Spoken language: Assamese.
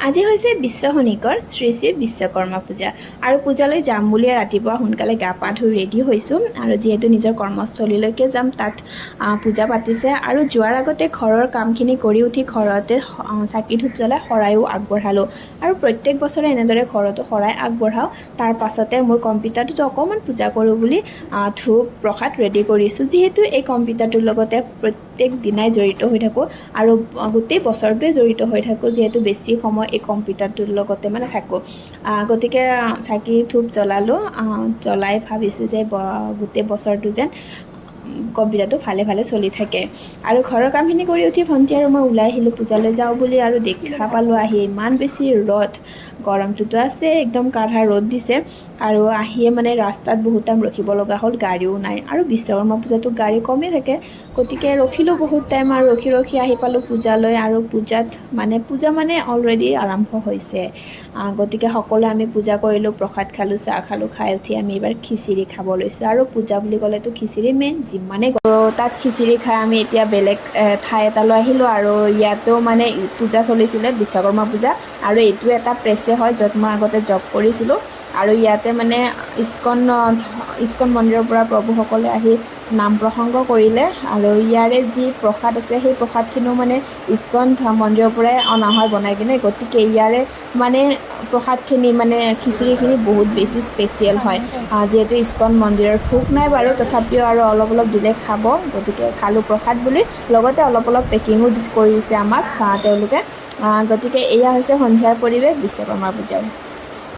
আজি হৈছে বিশ্ব শনিকৰ শ্ৰী শ্ৰী বিশ্বকৰ্মা পূজা আৰু পূজালৈ যাম বুলি ৰাতিপুৱা সোনকালে গা পা ধুই ৰেডি হৈছোঁ আৰু যিহেতু নিজৰ কৰ্মস্থলীলৈকে যাম তাত পূজা পাতিছে আৰু যোৱাৰ আগতে ঘৰৰ কামখিনি কৰি উঠি ঘৰতে চাকি ধূপ জ্বলাই শৰাইও আগবঢ়ালোঁ আৰু প্ৰত্যেক বছৰে এনেদৰে ঘৰতো শৰাই আগবঢ়াওঁ। তাৰ পাছতে মোৰ কম্পিউটাৰটোত অকণমান পূজা কৰোঁ বুলি ধূপ প্ৰসাদ ৰেডি কৰিছোঁ। যিহেতু এই কম্পিউটাৰটোৰ লগতে প্ৰত্যেক দিনাই জড়িত হৈ থাকোঁ আৰু গোটেই বছৰটোৱে জড়িত হৈ থাকোঁ, যিহেতু বেছি সময় এই কম্পিউটাৰটোৰ লগতে থাকোঁ। গতিকে চাকি ধূপ জ্বলালোঁ, জ্বলাই ভাবিছোঁ যে গোটেই বছৰটো যেন কম্পিউটাৰটো ভালে ভালে চলি থাকে। আৰু ঘৰৰ কামখিনি কৰি উঠি ভণ্টি আৰু মই ওলাই আহিলোঁ পূজালৈ যাওঁ বুলি আৰু দেখা পালোঁ আহি ইমান বেছি ৰ'দ, গৰমটোতো আছে, একদম কাঢ়া ৰ'দ দিছে আৰু আহিয়ে ৰাস্তাত বহুত টাইম ৰখিব লগা হ'ল, গাড়ীও নাই আৰু বিশ্বকৰ্মা পূজাটো গাড়ী কমেই থাকে। গতিকে ৰখিলোঁ বহুত টাইম আৰু ৰখি আহি পালোঁ পূজালৈ আৰু পূজা অলৰেডি আৰম্ভ হৈছে। গতিকে সকলোৱে আমি পূজা কৰিলোঁ, প্ৰসাদ খালোঁ, চাহ খালোঁ, খাই উঠি আমি এইবাৰ খিচিৰি খাব লৈছোঁ আৰু পূজা বুলি ক'লেতো খিচিৰি মেইন, যিমানে তাত খিচিৰি খাই আমি এতিয়া বেলেগ ঠাই এটালৈ আহিলোঁ আৰু ইয়াতো পূজা চলিছিলে, বিশ্বকৰ্মা পূজা, আৰু এইটো এটা প্ৰেছে হয় য'ত মই আগতে জব কৰিছিলোঁ আৰু ইয়াতে ইস্কন মন্দিৰৰ পৰা প্ৰভুসকলে আহি নাম প্ৰসংগ কৰিলে আৰু ইয়াৰে যি প্ৰসাদ আছে সেই প্ৰসাদখিনিও ইস্কন মন্দিৰৰ পৰাই অনা হয় বনাই কিনে। গতিকে ইয়াৰে প্ৰসাদখিনি খিচিৰিখিনি বহুত বেছি স্পেচিয়েল হয়। যিহেতু ইস্কন মন্দিৰৰ ভোগ নাই বাৰু, তথাপিও আৰু অলপ দিলে খাব, গতিকে খালোঁ প্ৰসাদ বুলি, লগতে অলপ পেকিঙো কৰি দিছে আমাক তেওঁলোকে। গতিকে এয়া হৈছে সন্ধিয়াৰ পৰিৱেশ বিশ্বকৰ্মা পূজাৰ।